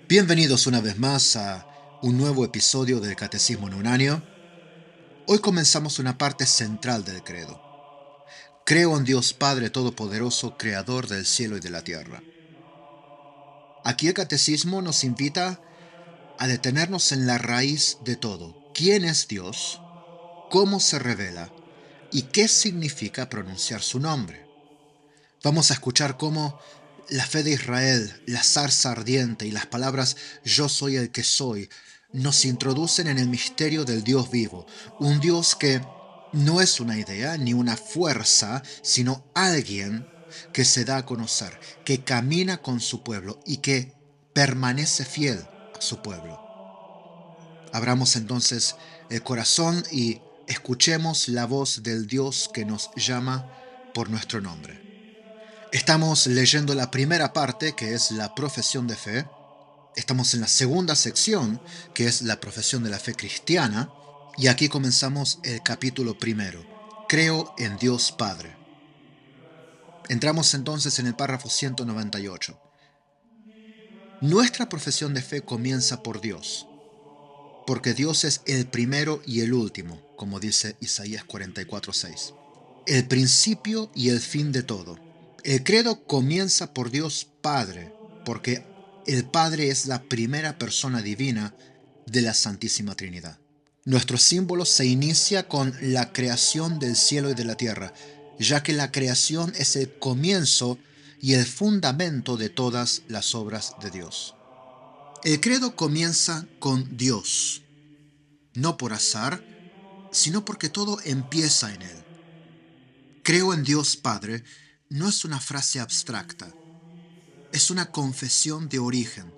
Bienvenidos una vez más a un nuevo episodio del Catecismo en un año. Hoy comenzamos una parte central del credo. Creo en Dios Padre Todopoderoso, Creador del cielo y de la tierra. Aquí el Catecismo nos invita a detenernos en la raíz de todo. ¿Quién es Dios? ¿Cómo se revela? ¿Y qué significa pronunciar su nombre? Vamos a escuchar cómo la fe de Israel, la zarza ardiente y las palabras "Yo soy el que soy" nos introducen en el misterio del Dios vivo, un Dios que no es una idea ni una fuerza, sino alguien que se da a conocer, que camina con su pueblo y que permanece fiel a su pueblo. Abramos entonces el corazón y escuchemos la voz del Dios que nos llama por nuestro nombre. Estamos leyendo la primera parte, que es la profesión de fe. Estamos en la segunda sección, que es la profesión de la fe cristiana. Y aquí comenzamos el capítulo primero. Creo en Dios Padre. Entramos entonces en el párrafo 198. Nuestra profesión de fe comienza por Dios, porque Dios es el primero y el último, como dice Isaías 44:6. El principio y el fin de todo. El credo comienza por Dios Padre, porque el Padre es la primera persona divina de la Santísima Trinidad. Nuestro símbolo se inicia con la creación del cielo y de la tierra, ya que la creación es el comienzo y el fundamento de todas las obras de Dios. El credo comienza con Dios, no por azar, sino porque todo empieza en Él. Creo en Dios Padre no es una frase abstracta, es una confesión de origen.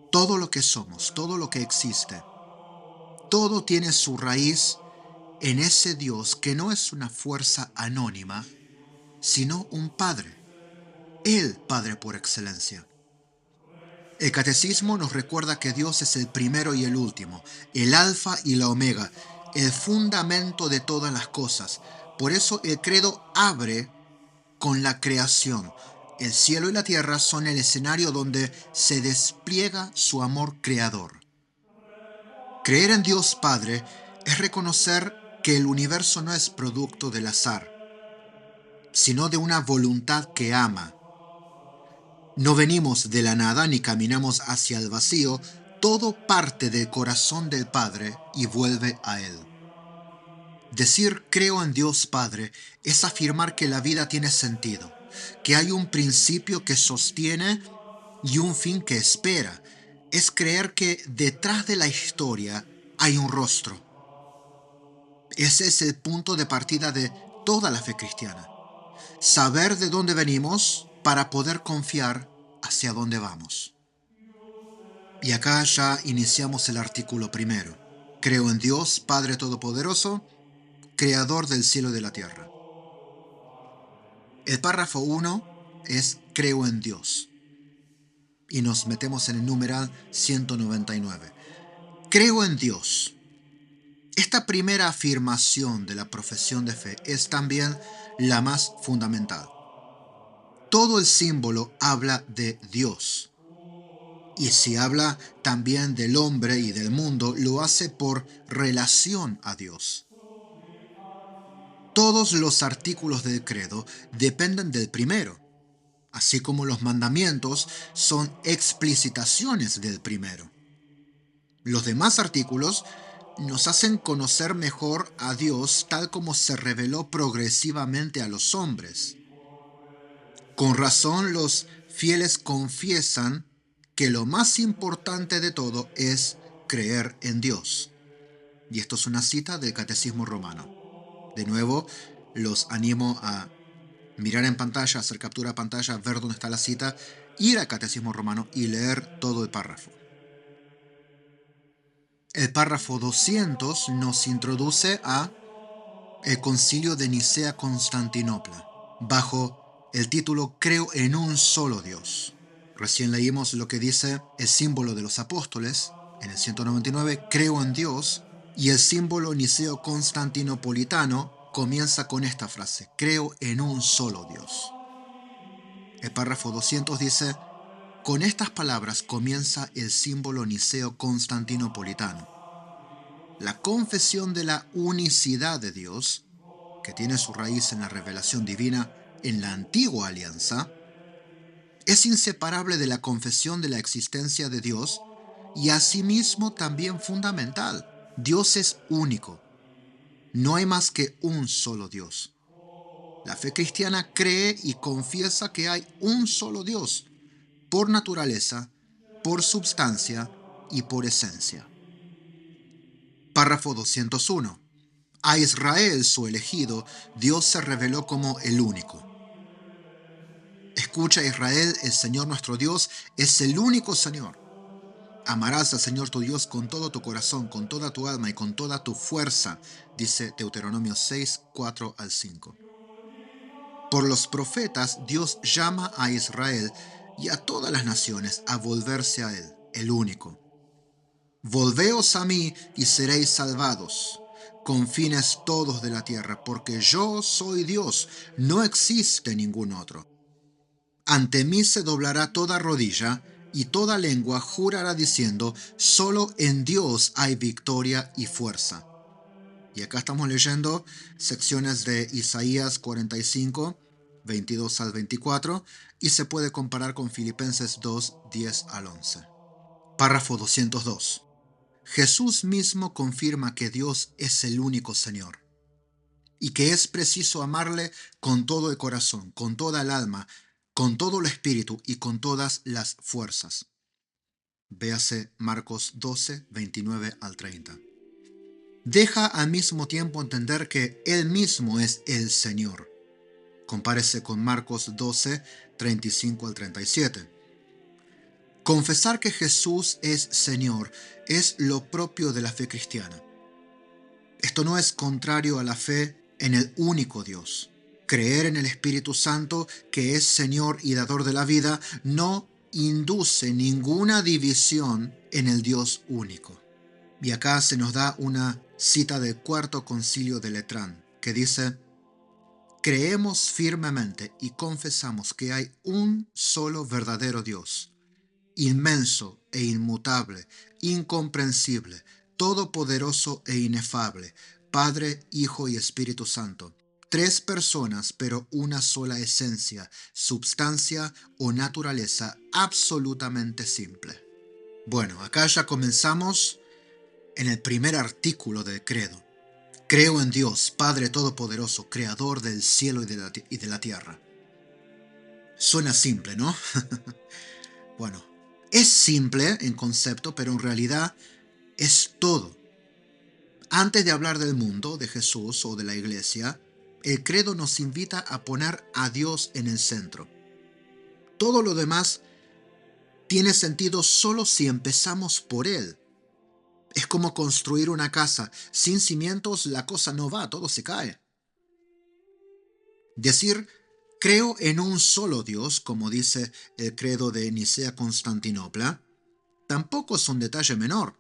Todo lo que somos, todo lo que existe, todo tiene su raíz en ese Dios que no es una fuerza anónima, sino un Padre, el Padre por excelencia. El Catecismo nos recuerda que Dios es el primero y el último, el alfa y la omega, el fundamento de todas las cosas. Por eso el credo abre con la creación. El cielo y la tierra son el escenario donde se despliega su amor creador. Creer en Dios Padre es reconocer que el universo no es producto del azar, sino de una voluntad que ama. No venimos de la nada ni caminamos hacia el vacío, todo parte del corazón del Padre y vuelve a Él. Decir creo en Dios Padre es afirmar que la vida tiene sentido, que hay un principio que sostiene y un fin que espera. Es creer que detrás de la historia hay un rostro. Ese es el punto de partida de toda la fe cristiana. Saber de dónde venimos para poder confiar hacia dónde vamos. Y acá ya iniciamos el artículo primero. Creo en Dios, Padre Todopoderoso, Creador del cielo y de la tierra. El párrafo 1 es creo en Dios. Y nos metemos en el numeral 199. Creo en Dios. Esta primera afirmación de la profesión de fe es también la más fundamental. Todo el símbolo habla de Dios. Y si habla también del hombre y del mundo, lo hace por relación a Dios. Todos los artículos del credo dependen del primero, así como los mandamientos son explicitaciones del primero. Los demás artículos nos hacen conocer mejor a Dios tal como se reveló progresivamente a los hombres. Con razón, los fieles confiesan que lo más importante de todo es creer en Dios. Y esto es una cita del Catecismo Romano. De nuevo, los animo a mirar en pantalla, hacer captura de pantalla, ver dónde está la cita, ir al Catecismo Romano y leer todo el párrafo. El párrafo 200 nos introduce a el Concilio de Nicea-Constantinopla, bajo el título Creo en un solo Dios. Recién leímos lo que dice el símbolo de los apóstoles, en el 199, creo en Dios, y el símbolo niceo-constantinopolitano comienza con esta frase, creo en un solo Dios. El párrafo 200 dice, Con estas palabras comienza el símbolo niceo-constantinopolitano. La confesión de la unicidad de Dios, que tiene su raíz en la revelación divina en la antigua alianza, es inseparable de la confesión de la existencia de Dios y asimismo también fundamental. Dios es único. No hay más que un solo Dios. La fe cristiana cree y confiesa que hay un solo Dios, por naturaleza, por substancia y por esencia. Párrafo 201. A Israel, su elegido, Dios se reveló como el único. Escucha, Israel, el Señor nuestro Dios es el único Señor. Amarás al Señor tu Dios con todo tu corazón, con toda tu alma y con toda tu fuerza, dice Deuteronomio 6, 4 al 5. Por los profetas, Dios llama a Israel y a todas las naciones a volverse a Él, el único. Volveos a mí y seréis salvados, confines todos de la tierra, porque yo soy Dios, no existe ningún otro. Ante mí se doblará toda rodilla y toda lengua jurará diciendo, solo en Dios hay victoria y fuerza. Y acá estamos leyendo secciones de Isaías 45, 22 al 24, y se puede comparar con Filipenses 2, 10 al 11. Párrafo 202. Jesús mismo confirma que Dios es el único Señor y que es preciso amarle con todo el corazón, con toda el alma, con todo el espíritu y con todas las fuerzas. Véase Marcos 12, 29 al 30. Deja al mismo tiempo entender que Él mismo es el Señor. Compárese con Marcos 12, 35 al 37. Confesar que Jesús es Señor es lo propio de la fe cristiana. Esto no es contrario a la fe en el único Dios. Creer en el Espíritu Santo, que es Señor y dador de la vida, no induce ninguna división en el Dios único. Y acá se nos da una cita del Cuarto Concilio de Letrán, que dice: creemos firmemente y confesamos que hay un solo verdadero Dios, inmenso e inmutable, incomprensible, todopoderoso e inefable, Padre, Hijo y Espíritu Santo. Tres personas, pero una sola esencia, substancia o naturaleza absolutamente simple. Bueno, acá ya comenzamos en el primer artículo del credo. Creo en Dios, Padre Todopoderoso, Creador del cielo y de la tierra. Suena simple, ¿no? Bueno, es simple en concepto, pero en realidad es todo. Antes de hablar del mundo, de Jesús o de la iglesia, el credo nos invita a poner a Dios en el centro. Todo lo demás tiene sentido solo si empezamos por Él. Es como construir una casa. Sin cimientos la cosa no va, todo se cae. Decir creo en un solo Dios, como dice el credo de Nicea-Constantinopla, tampoco es un detalle menor.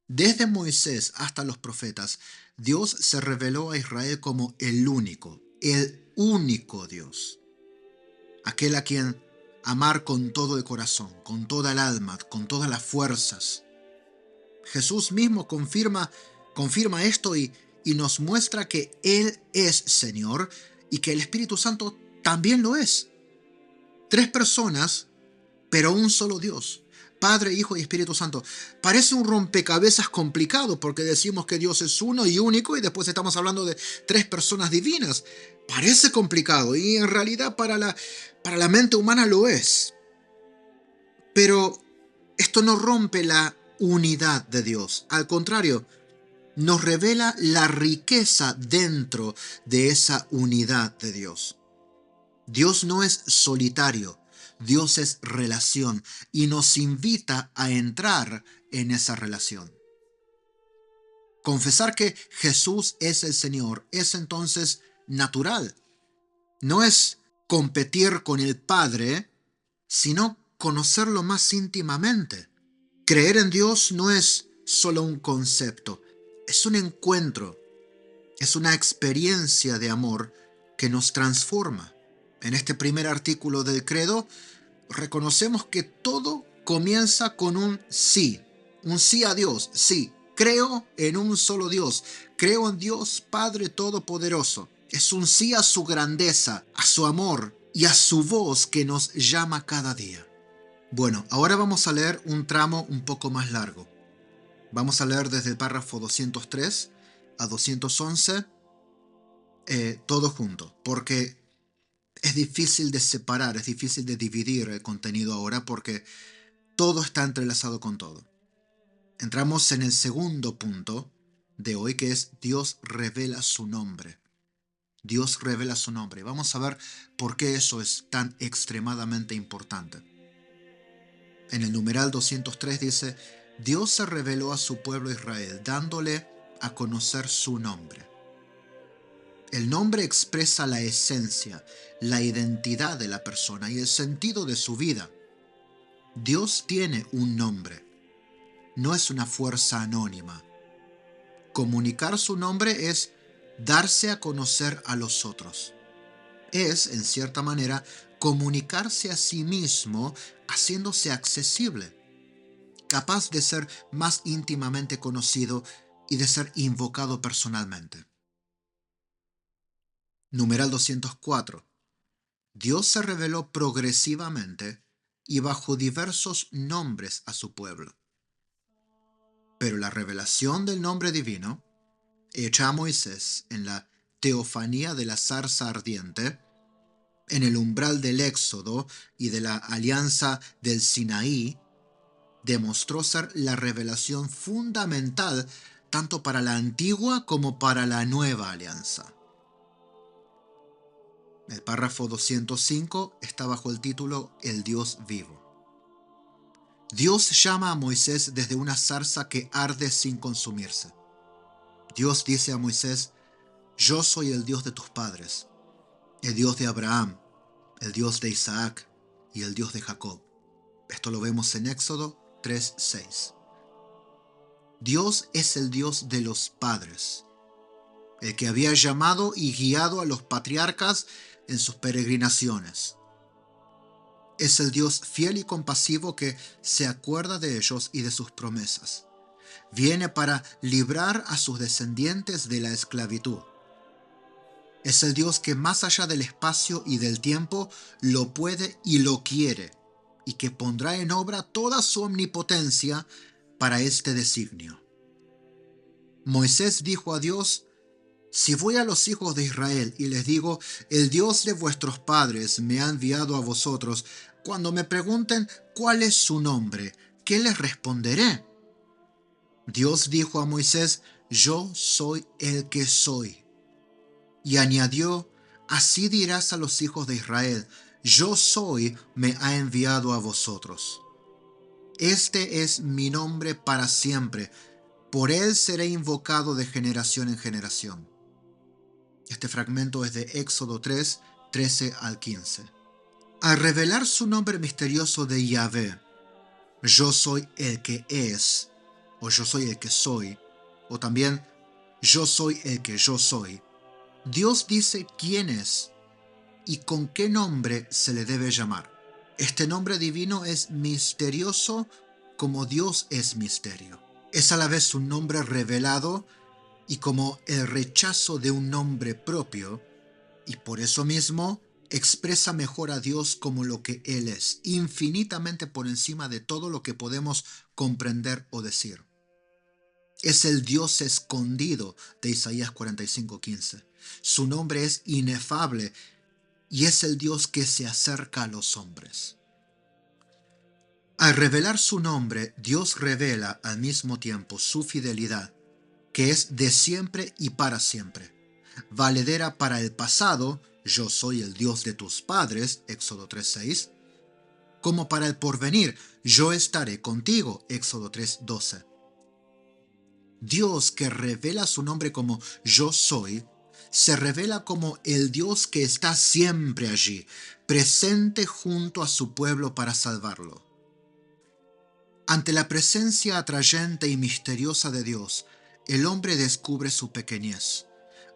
Desde Moisés hasta los profetas, Dios se reveló a Israel como el único Dios. Aquel a quien amar con todo el corazón, con toda el alma, con todas las fuerzas. Jesús mismo confirma esto y nos muestra que Él es Señor y que el Espíritu Santo también lo es. Tres personas, pero un solo Dios. Padre, Hijo y Espíritu Santo. Parece un rompecabezas complicado porque decimos que Dios es uno y único y después estamos hablando de tres personas divinas. Parece complicado y en realidad para la mente humana lo es. Pero esto no rompe la unidad de Dios. Al contrario, nos revela la riqueza dentro de esa unidad de Dios. Dios no es solitario, Dios es relación y nos invita a entrar en esa relación. Confesar que Jesús es el Señor es entonces natural. No es competir con el Padre, sino conocerlo más íntimamente. Creer en Dios no es solo un concepto, es un encuentro, es una experiencia de amor que nos transforma. En este primer artículo del credo reconocemos que todo comienza con un sí a Dios, sí, creo en un solo Dios, creo en Dios Padre Todopoderoso. Es un sí a su grandeza, a su amor y a su voz que nos llama cada día. Bueno, ahora vamos a leer un tramo un poco más largo. Vamos a leer desde el párrafo 203 a 211, todo junto, porque es difícil de separar, es difícil de dividir el contenido ahora porque todo está entrelazado con todo. Entramos en el segundo punto de hoy, que es Dios revela su nombre. Dios revela su nombre. Vamos a ver por qué eso es tan extremadamente importante. En el numeral 203 dice: Dios se reveló a su pueblo Israel, dándole a conocer su nombre. El nombre expresa la esencia, la identidad de la persona y el sentido de su vida. Dios tiene un nombre, no es una fuerza anónima. Comunicar su nombre es darse a conocer a los otros. Es, en cierta manera, comunicarse a sí mismo haciéndose accesible, capaz de ser más íntimamente conocido y de ser invocado personalmente. Numeral 204. Dios se reveló progresivamente y bajo diversos nombres a su pueblo. Pero la revelación del nombre divino, hecha a Moisés en la teofanía de la zarza ardiente, en el umbral del Éxodo y de la alianza del Sinaí, demostró ser la revelación fundamental tanto para la antigua como para la nueva alianza. El párrafo 205 está bajo el título El Dios vivo. Dios llama a Moisés desde una zarza que arde sin consumirse. Dios dice a Moisés: Yo soy el Dios de tus padres, el Dios de Abraham, el Dios de Isaac y el Dios de Jacob. Esto lo vemos en Éxodo 3:6. Dios es el Dios de los padres, el que había llamado y guiado a los patriarcas en sus peregrinaciones. Es el Dios fiel y compasivo que se acuerda de ellos y de sus promesas. Viene para librar a sus descendientes de la esclavitud. Es el Dios que más allá del espacio y del tiempo lo puede y lo quiere, y que pondrá en obra toda su omnipotencia para este designio. Moisés dijo a Dios: Si voy a los hijos de Israel y les digo: el Dios de vuestros padres me ha enviado a vosotros, cuando me pregunten cuál es su nombre, ¿qué les responderé? Dios dijo a Moisés: Yo soy el que soy. Y añadió: Así dirás a los hijos de Israel: Yo soy, me ha enviado a vosotros. Este es mi nombre para siempre, por él seré invocado de generación en generación. Este fragmento es de Éxodo 3, 13 al 15. Al revelar su nombre misterioso de Yahvé, yo soy el que es, o yo soy el que soy, o también yo soy el que yo soy, Dios dice quién es y con qué nombre se le debe llamar. Este nombre divino es misterioso como Dios es misterio. Es a la vez un nombre revelado y como el rechazo de un nombre propio, y por eso mismo expresa mejor a Dios como lo que Él es, infinitamente por encima de todo lo que podemos comprender o decir. Es el Dios escondido de Isaías 45:15. Su nombre es inefable y es el Dios que se acerca a los hombres. Al revelar su nombre, Dios revela al mismo tiempo su fidelidad, que es de siempre y para siempre, valedera para el pasado: yo soy el Dios de tus padres, Éxodo 3:6, como para el porvenir: yo estaré contigo, Éxodo 3:12. Dios, que revela su nombre como yo soy, se revela como el Dios que está siempre allí, presente junto a su pueblo para salvarlo. Ante la presencia atrayente y misteriosa de Dios, el hombre descubre su pequeñez.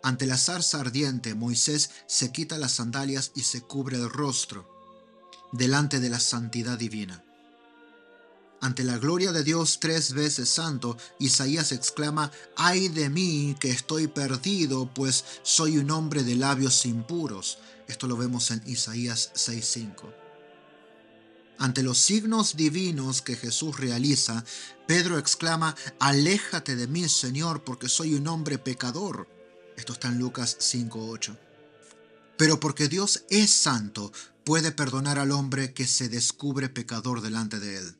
Ante la zarza ardiente, Moisés se quita las sandalias y se cubre el rostro. delante de la santidad divina. Ante la gloria de Dios 3 veces santo, Isaías exclama: «¡Ay de mí, que estoy perdido, pues soy un hombre de labios impuros!». Esto lo vemos en Isaías 6:5. Ante los signos divinos que Jesús realiza, Pedro exclama: «Aléjate de mí, Señor, porque soy un hombre pecador». Esto está en Lucas 5:8. Pero porque Dios es santo, puede perdonar al hombre que se descubre pecador delante de él.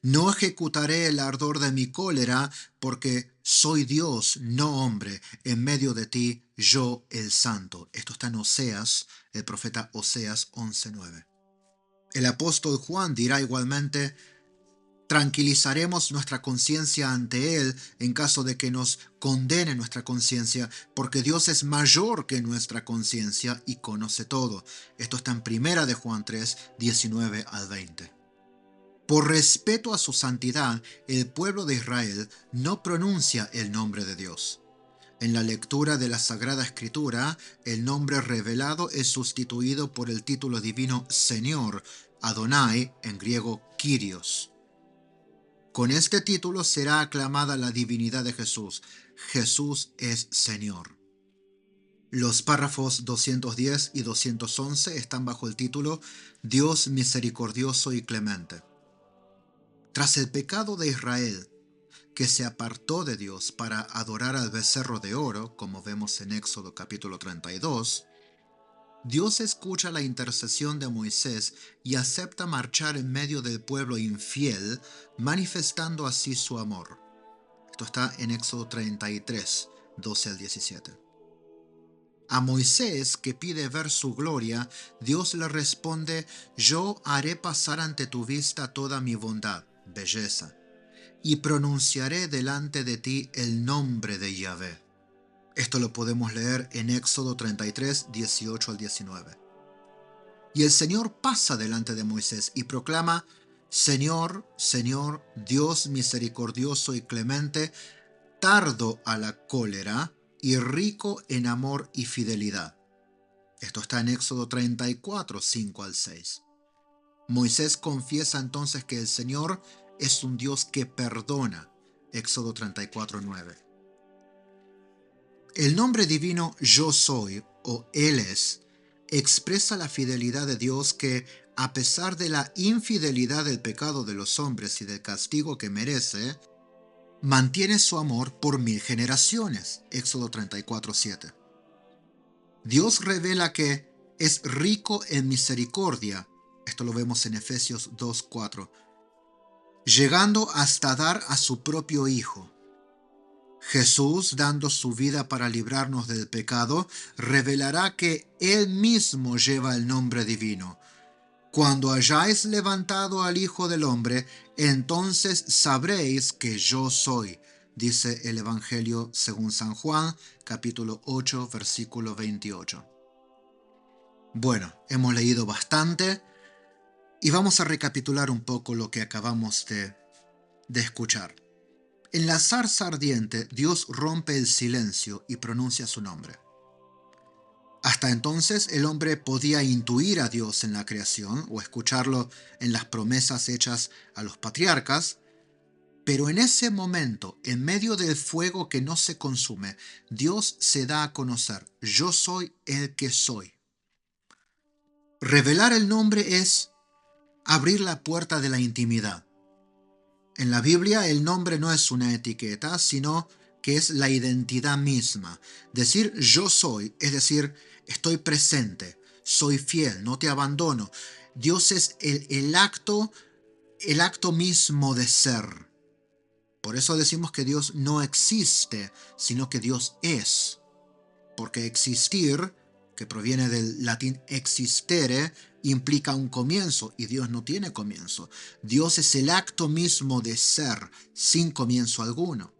«No ejecutaré el ardor de mi cólera, porque soy Dios, no hombre, en medio de ti, yo el santo». Esto está en Oseas, el profeta Oseas 11:9. El apóstol Juan dirá igualmente: «Tranquilizaremos nuestra conciencia ante Él en caso de que nos condene nuestra conciencia, porque Dios es mayor que nuestra conciencia y conoce todo». Esto está en 1 de Juan 3, 19 al 20. Por respeto a su santidad, el pueblo de Israel no pronuncia el nombre de Dios. En la lectura de la Sagrada Escritura, el nombre revelado es sustituido por el título divino Señor, Adonai, en griego Kyrios. Con este título será aclamada la divinidad de Jesús. Jesús es Señor. Los párrafos 210 y 211 están bajo el título Dios misericordioso y clemente. Tras el pecado de Israel, que se apartó de Dios para adorar al becerro de oro, como vemos en Éxodo capítulo 32, Dios escucha la intercesión de Moisés y acepta marchar en medio del pueblo infiel, manifestando así su amor. Esto está en Éxodo 33, 12 al 17. A Moisés, que pide ver su gloria, Dios le responde: «Yo haré pasar ante tu vista toda mi bondad, belleza, y pronunciaré delante de ti el nombre de Yahvé». Esto lo podemos leer en Éxodo 33, 18 al 19. Y el Señor pasa delante de Moisés y proclama: «Señor, Señor, Dios misericordioso y clemente, tardo a la cólera y rico en amor y fidelidad». Esto está en Éxodo 34, 5 al 6. Moisés confiesa entonces que el Señor es un Dios que perdona. Éxodo 34, 9. El nombre divino Yo Soy, o Él es, expresa la fidelidad de Dios que, a pesar de la infidelidad del pecado de los hombres y del castigo que merece, mantiene su amor por 1000 generaciones. Éxodo 34, 7. Dios revela que es rico en misericordia. Esto lo vemos en Efesios 2, 4. Llegando hasta dar a su propio Hijo. Jesús, dando su vida para librarnos del pecado, revelará que Él mismo lleva el nombre divino. Cuando hayáis levantado al Hijo del Hombre, entonces sabréis que yo soy, dice el Evangelio según San Juan, capítulo 8, versículo 28. Bueno, hemos leído bastante y vamos a recapitular un poco lo que acabamos de escuchar. En la zarza ardiente, Dios rompe el silencio y pronuncia su nombre. Hasta entonces, el hombre podía intuir a Dios en la creación o escucharlo en las promesas hechas a los patriarcas, pero en ese momento, en medio del fuego que no se consume, Dios se da a conocer: «Yo soy el que soy». Revelar el nombre es abrir la puerta de la intimidad. En la Biblia el nombre no es una etiqueta, sino que es la identidad misma. Decir yo soy, es decir, estoy presente, soy fiel, no te abandono. Dios es el acto mismo de ser. Por eso decimos que Dios no existe, sino que Dios es. Porque existir, que proviene del latín existere, implica un comienzo, y Dios no tiene comienzo. Dios es el acto mismo de ser, sin comienzo alguno.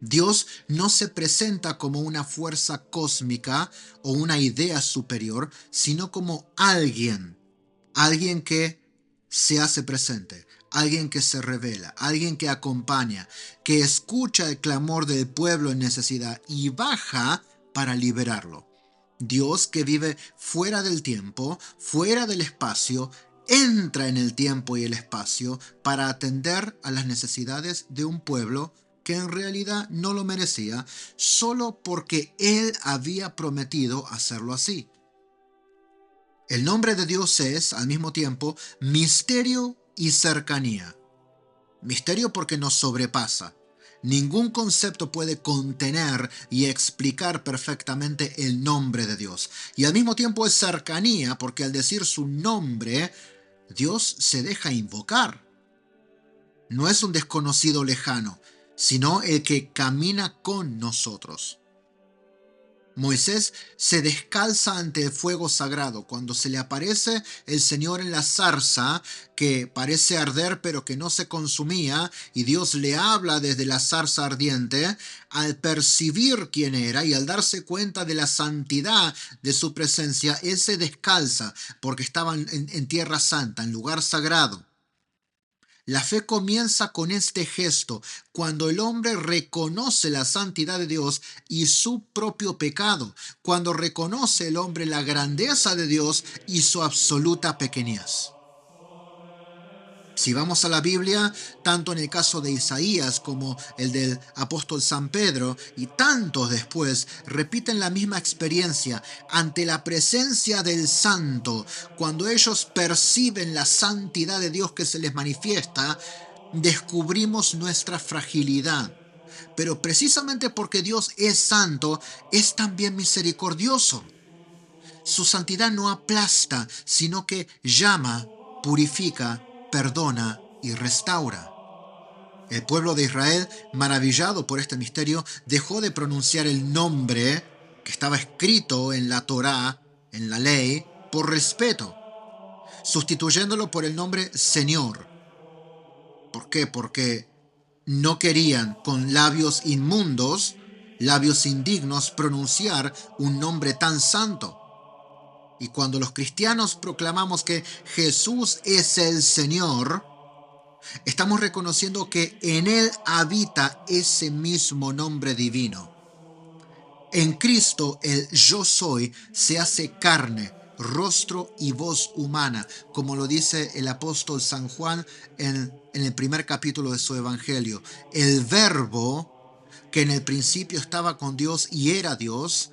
Dios no se presenta como una fuerza cósmica o una idea superior, sino como alguien que se hace presente, alguien que se revela, alguien que acompaña, que escucha el clamor del pueblo en necesidad y baja para liberarlo. Dios que vive fuera del tiempo, fuera del espacio, entra en el tiempo y el espacio para atender a las necesidades de un pueblo que en realidad no lo merecía, solo porque Él había prometido hacerlo así. El nombre de Dios es, al mismo tiempo, misterio y cercanía. Misterio porque nos sobrepasa. Ningún concepto puede contener y explicar perfectamente el nombre de Dios. Y al mismo tiempo es cercanía porque al decir su nombre, Dios se deja invocar. No es un desconocido lejano, sino el que camina con nosotros. Moisés se descalza ante el fuego sagrado cuando se le aparece el Señor en la zarza que parece arder pero que no se consumía y Dios le habla desde la zarza ardiente. Al percibir quién era y al darse cuenta de la santidad de su presencia, él se descalza porque estaba en tierra santa, en lugar sagrado. La fe comienza con este gesto, cuando el hombre reconoce la santidad de Dios y su propio pecado, cuando reconoce el hombre la grandeza de Dios y su absoluta pequeñez. Si vamos a la Biblia, tanto en el caso de Isaías como el del apóstol San Pedro y tantos después, repiten la misma experiencia ante la presencia del Santo. Cuando ellos perciben la santidad de Dios que se les manifiesta, descubrimos nuestra fragilidad. Pero precisamente porque Dios es santo, es también misericordioso. Su santidad no aplasta, sino que llama, purifica, perdona y restaura. El pueblo de Israel, maravillado por este misterio, dejó de pronunciar el nombre que estaba escrito en la Torá, en la ley, por respeto, sustituyéndolo por el nombre Señor. ¿Por qué? Porque no querían con labios inmundos, labios indignos, pronunciar un nombre tan santo. Y cuando los cristianos proclamamos que Jesús es el Señor, estamos reconociendo que en Él habita ese mismo nombre divino. En Cristo el yo soy se hace carne, rostro y voz humana, como lo dice el apóstol San Juan en el primer capítulo de su Evangelio. El verbo que en el principio estaba con Dios y era Dios,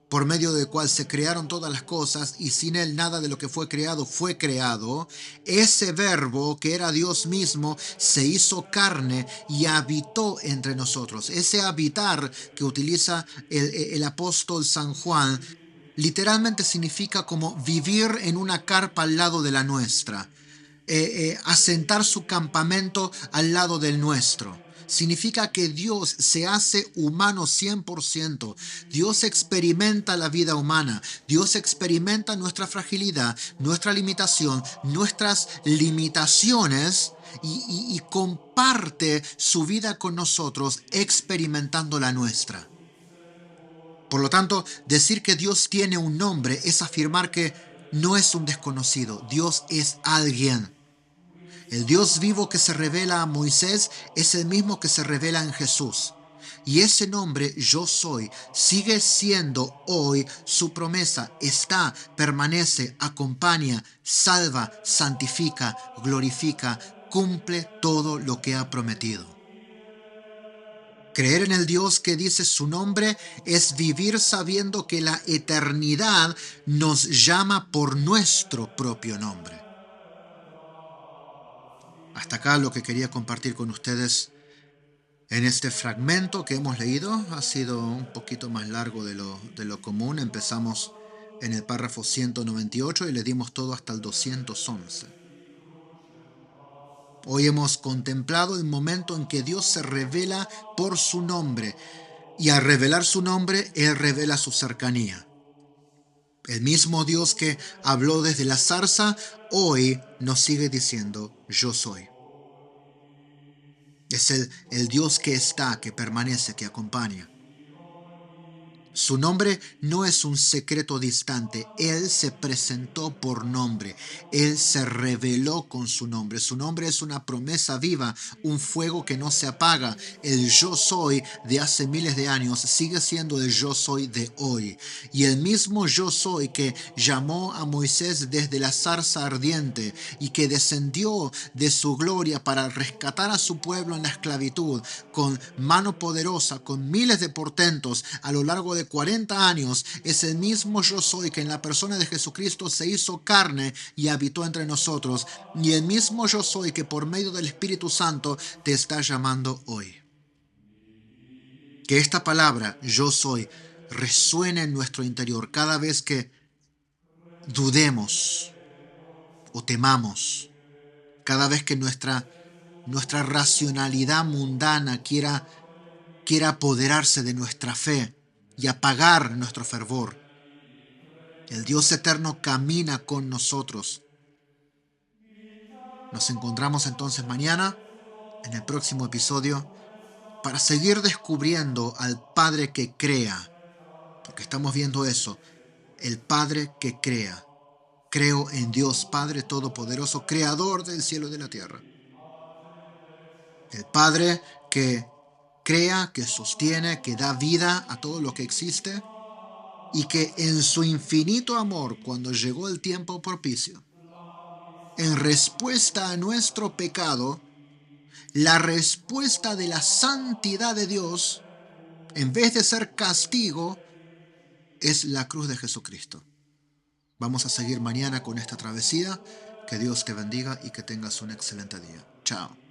por medio del cual se crearon todas las cosas y sin él nada de lo que fue creado, ese verbo que era Dios mismo se hizo carne y habitó entre nosotros. Ese habitar que utiliza el apóstol San Juan literalmente significa como vivir en una carpa al lado de la nuestra, asentar su campamento al lado del nuestro. Significa que Dios se hace humano 100%. Dios experimenta la vida humana. Dios experimenta nuestra fragilidad, nuestra limitación, nuestras limitaciones y comparte su vida con nosotros experimentando la nuestra. Por lo tanto, decir que Dios tiene un nombre es afirmar que no es un desconocido. Dios es alguien. El Dios vivo que se revela a Moisés es el mismo que se revela en Jesús. Y ese nombre, yo soy, sigue siendo hoy su promesa. Está, permanece, acompaña, salva, santifica, glorifica, cumple todo lo que ha prometido. Creer en el Dios que dice su nombre es vivir sabiendo que la eternidad nos llama por nuestro propio nombre. Hasta acá lo que quería compartir con ustedes en este fragmento que hemos leído. Ha sido un poquito más largo de lo común. Empezamos en el párrafo 198 y le dimos todo hasta el 211. Hoy hemos contemplado el momento en que Dios se revela por su nombre y al revelar su nombre, Él revela su cercanía. El mismo Dios que habló desde la zarza, hoy nos sigue diciendo, yo soy. Es el Dios que está, que permanece, que acompaña. Su nombre no es un secreto distante. Él se presentó por nombre. Él se reveló con su nombre. Su nombre es una promesa viva, un fuego que no se apaga. El yo soy de hace miles de años sigue siendo el yo soy de hoy. Y el mismo yo soy que llamó a Moisés desde la zarza ardiente y que descendió de su gloria para rescatar a su pueblo en la esclavitud con mano poderosa, con miles de portentos a lo largo de 40 años, es el mismo yo soy que en la persona de Jesucristo se hizo carne y habitó entre nosotros, y el mismo yo soy que por medio del Espíritu Santo te está llamando hoy. Que esta palabra, yo soy, resuene en nuestro interior cada vez que dudemos o temamos, cada vez que nuestra racionalidad mundana quiera apoderarse de nuestra fe y apagar nuestro fervor. El Dios eterno camina con nosotros. Nos encontramos entonces mañana en el próximo episodio para seguir descubriendo al Padre que crea, porque estamos viendo eso, el Padre que crea. Creo en Dios Padre Todopoderoso, Creador del cielo y de la tierra. El Padre que crea, que sostiene, que da vida a todo lo que existe y que en su infinito amor, cuando llegó el tiempo propicio, en respuesta a nuestro pecado, la respuesta de la santidad de Dios, en vez de ser castigo, es la cruz de Jesucristo. Vamos a seguir mañana con esta travesía. Que Dios te bendiga y que tengas un excelente día. Chao.